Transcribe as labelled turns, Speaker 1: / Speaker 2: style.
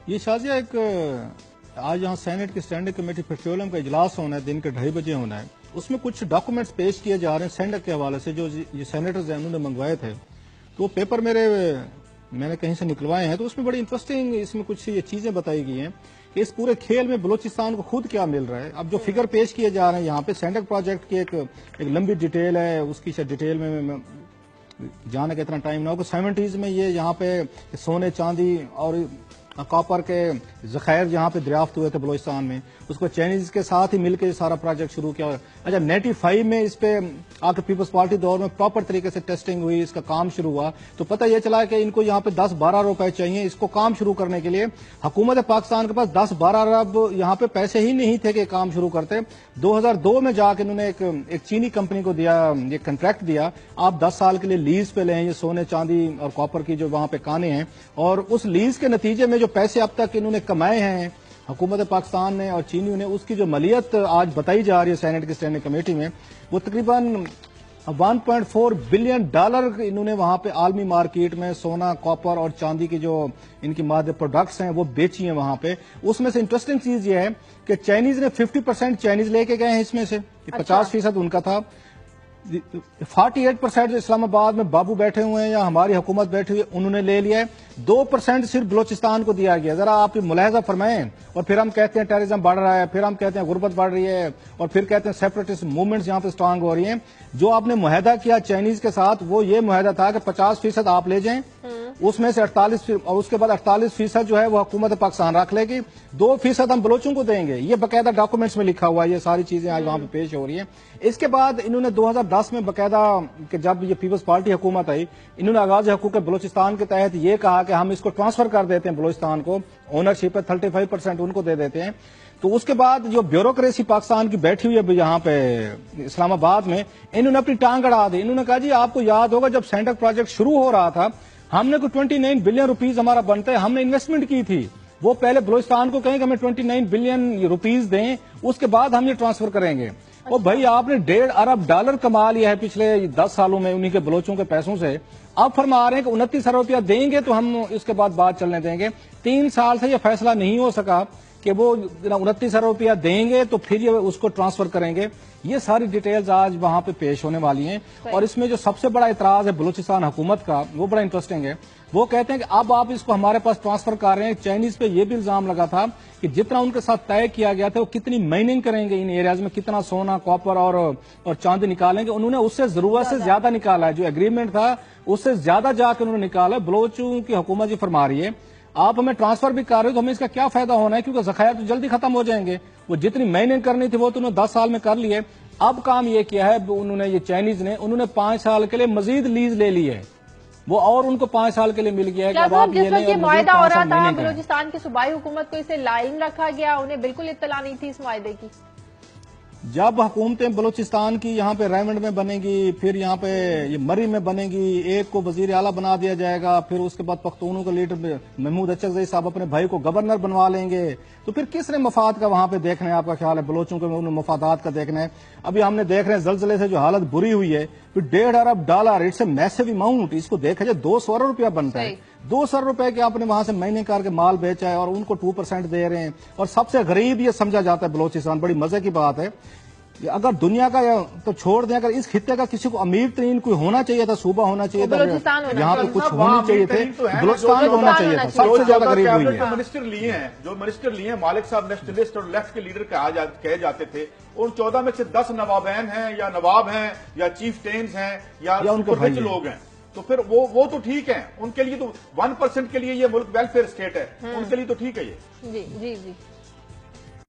Speaker 1: یہ شازیہ ایک آج یہاں سینٹ کی اسٹینڈنگ کمیٹی پیٹرولیم کا اجلاس ہونا ہے، دن کے 2:30 بجے ہونا ہے. اس میں کچھ ڈاکومنٹس پیش کیے جا رہے ہیں سینڈک کے حوالے سے جو یہ سینیٹرز ہیں انہوں نے منگوائے تھے. تو وہ پیپر میں نے کہیں سے نکلوائے ہیں. تو اس میں بڑی انٹرسٹنگ اس میں کچھ یہ چیزیں بتائی گئی ہیں کہ اس پورے کھیل میں بلوچستان کو خود کیا مل رہا ہے. اب جو فگر پیش کیے جا رہے ہیں یہاں پہ سینڈک پروجیکٹ کی ایک لمبی ڈیٹیل ہے. اس کی ڈیٹیل میں جانے کا اتنا ٹائم نہ ہو کہ 70s میں یہ یہاں پہ سونے چاندی اور کاپر کے ذخائر یہاں پہ دریافت ہوئے تھے بلوچستان میں. اس کو چائنیز کے ساتھ ہی مل کے سارا پروجیکٹ شروع کیا. اچھا 95 میں اس پہ آ کے پیپلز پارٹی دور میں پراپر طریقے سے ٹیسٹنگ ہوئی، اس کا کام شروع ہوا. تو پتہ یہ چلا کہ ان کو یہاں پہ 10-12 روپے چاہیے اس کو کام شروع کرنے کے لیے. حکومت پاکستان کے پاس 10-12 ارب یہاں پہ پیسے ہی نہیں تھے کہ کام شروع کرتے. 2002 میں جا کے انہوں نے ایک چینی کمپنی کو دیا، یہ کنٹریکٹ دیا، آپ 10 سال کے لیے لیز پہ لیں یہ سونے چاندی اور کاپر کی جو وہاں پہ کانیں ہیں. اور اس لیز کے نتیجے میں جو پیسے اب تک انہوں نے کمائے ہیں حکومت پاکستان نے اور چینیوں نے، اس کی جو مالیت آج بتائی جا رہی ہے سینٹ کی اسٹینڈنگ کمیٹی میں، وہ تقریباً $1.4 بلین انہوں نے وہاں پہ عالمی مارکیٹ میں سونا، کاپر اور چاندی کی جو ان کی مادے پروڈکٹس ہیں وہ بیچی ہیں وہاں پہ. اس میں سے انٹرسٹنگ چیز یہ ہے کہ چائنیز نے 50% چائنیز لے کے گئے ہیں، اس میں سے 50% ان کا تھا. 48% جو اسلام آباد میں بابو بیٹھے ہوئے ہیں یا ہماری حکومت بیٹھی ہوئی ہے انہوں نے لے لیا ہے. 2% صرف بلوچستان کو دیا گیا. ذرا آپ ملاحظہ فرمائیں. اور پھر ہم کہتے ہیں ٹیررزم بڑھ رہا ہے، پھر ہم کہتے ہیں غربت بڑھ رہی ہے، اور پھر کہتے ہیں سیپریٹسٹ موومنٹس یہاں پہ سٹرانگ ہو رہی ہیں. جو آپ نے معاہدہ کیا چائنیز کے ساتھ وہ یہ معاہدہ تھا کہ 50% آپ لے جائیں، اس میں سے 48 اور اس کے بعد 48% جو ہے وہ حکومت پاکستان رکھ لے گی، 2% ہم بلوچوں کو دیں گے. یہ باقاعدہ ڈاکومنٹس میں لکھا ہوا ہے. یہ ساری چیزیں آج وہاں پہ پیش ہو رہی ہیں. اس کے بعد انہوں نے 2010 میں باقاعدہ کہ جب یہ پیپلز پارٹی حکومت آئی، انہوں نے آغاز حقوق بلوچستان کے تحت یہ کہا کہ ہم اس کو ٹرانسفر کر دیتے ہیں بلوچستان کو، اونرشپ ہے 35% ان کو دے دیتے ہیں. تو اس کے بعد جو بیوروکریسی پاکستان کی بیٹھی ہوئی ہے یہاں پہ اسلام آباد میں، انہوں نے اپنی ٹانگ اڑا دی. انہوں نے کہا جی آپ کو یاد ہوگا جب سینٹک پروجیکٹ شروع ہو رہا تھا ہم نے کوئی 29 بلین روپیز ہمارا بنتا ہے، ہم نے انویسٹمنٹ کی تھی. وہ پہلے بلوچستان کو کہیں کہ ہمیں 29 بلین روپیز دیں، اس کے بعد ہم یہ ٹرانسفر کریں گے. اور بھائی آپ نے $1.5 ارب کما لیا ہے پچھلے 10 سالوں میں انہی کے بلوچوں کے پیسوں سے. اب فرما رہے ہیں کہ 29 ارب روپیہ دیں گے تو ہم اس کے بعد بات چلنے دیں گے. 3 سال سے یہ فیصلہ نہیں ہو سکا کہ وہ 29 ارب روپیہ دیں گے تو پھر یہ اس کو ٹرانسفر کریں گے. یہ ساری ڈیٹیلز آج وہاں پہ پیش ہونے والی ہیں. اور اس میں جو سب سے بڑا اعتراض ہے بلوچستان حکومت کا وہ بڑا انٹرسٹنگ ہے. وہ کہتے ہیں کہ اب آپ اس کو ہمارے پاس ٹرانسفر کر رہے ہیں. چائنیز پہ یہ بھی الزام لگا تھا کہ جتنا ان کے ساتھ طے کیا گیا تھا وہ کتنی مائننگ کریں گے ان ایریاز میں، کتنا سونا، کاپر اور چاندی نکالیں گے. انہوں نے اس سے ضرورت سے زیادہ نکالا ہے. جو ایگریمنٹ تھا اس سے زیادہ جا کے انہوں نے نکالا. بلوچوں کی حکومت یہ فرما رہی ہے آپ ہمیں ٹرانسفر بھی کر رہے ہو تو ہمیں اس کا کیا فائدہ ہونا ہے، کیونکہ ذخائر تو جلدی ختم ہو جائیں گے. وہ جتنی مائننگ کرنی تھی وہ تو انہوں نے 10 سال میں کر لی ہے. اب کام یہ کیا ہے انہوں نے، یہ چائنیز نے، انہوں نے 5 سال کے لیے مزید لیز لے لی ہے وہ، اور ان کو 5 سال کے لیے مل گیا ہے کہ اب آپ یہ لیں.
Speaker 2: جس معاہدہ ہو رہا تھا بلوچستان کی صوبائی حکومت کو اسے لائن رکھا گیا، انہیں بالکل اطلاع نہیں تھی اس معاہدے کی.
Speaker 1: جب حکومتیں بلوچستان کی یہاں پہ ریونڈ میں بنے گی، پھر یہاں پہ یہ مری میں بنے گی، ایک کو وزیر اعلیٰ بنا دیا جائے گا، پھر اس کے بعد پختونوں کا لیڈر محمود اچکزئی صاحب اپنے بھائی کو گورنر بنوا لیں گے، تو پھر کس نے مفاد کا وہاں پہ دیکھنا ہے؟ آپ کا خیال ہے بلوچوں کے مفادات کا دیکھنا ہے؟ ابھی ہم نے دیکھ رہے ہیں زلزلے سے جو حالت بری ہوئی ہے، پھر $1.5 ارب اٹس اے میسو اماؤنٹ. اس کو دیکھا جائے 200 ارب روپیہ بنتا ہے. 200 ارب روپے کے آپ نے وہاں سے مہینے کر کے مال بیچا ہے اور ان کو 2% دے رہے ہیں. اور سب سے غریب یہ سمجھا جاتا ہے بلوچستان. بڑی مزے کی بات ہے، اگر دنیا کا تو چھوڑ دیں، اگر اس خطے کا کسی کو امیر ترین کوئی ہونا چاہیے تھا، صوبہ ہونا چاہیے تھا، یہاں پہ کچھ ہونی چاہیے تھے، بلوچستان کو ہونا چاہیے تھا. سب سے زیادہ غریب ہوئی ہے.
Speaker 3: منسٹر لیے ہیں مالک صاحب نیشنلسٹ اور لیفٹ کے لیڈر کہے جاتے تھے. ان 14 میں سے 10 نوابین ہیں یا نواب ہیں یا چیف ٹینز ہیں یا ان کے رچ لوگ ہیں. تو پھر وہ تو ٹھیک ہیں، ان کے لیے تو 1% کے لیے یہ ملک ویلفیئر اسٹیٹ ہے، ان کے لیے تو ٹھیک ہے یہ.
Speaker 2: جی جی جی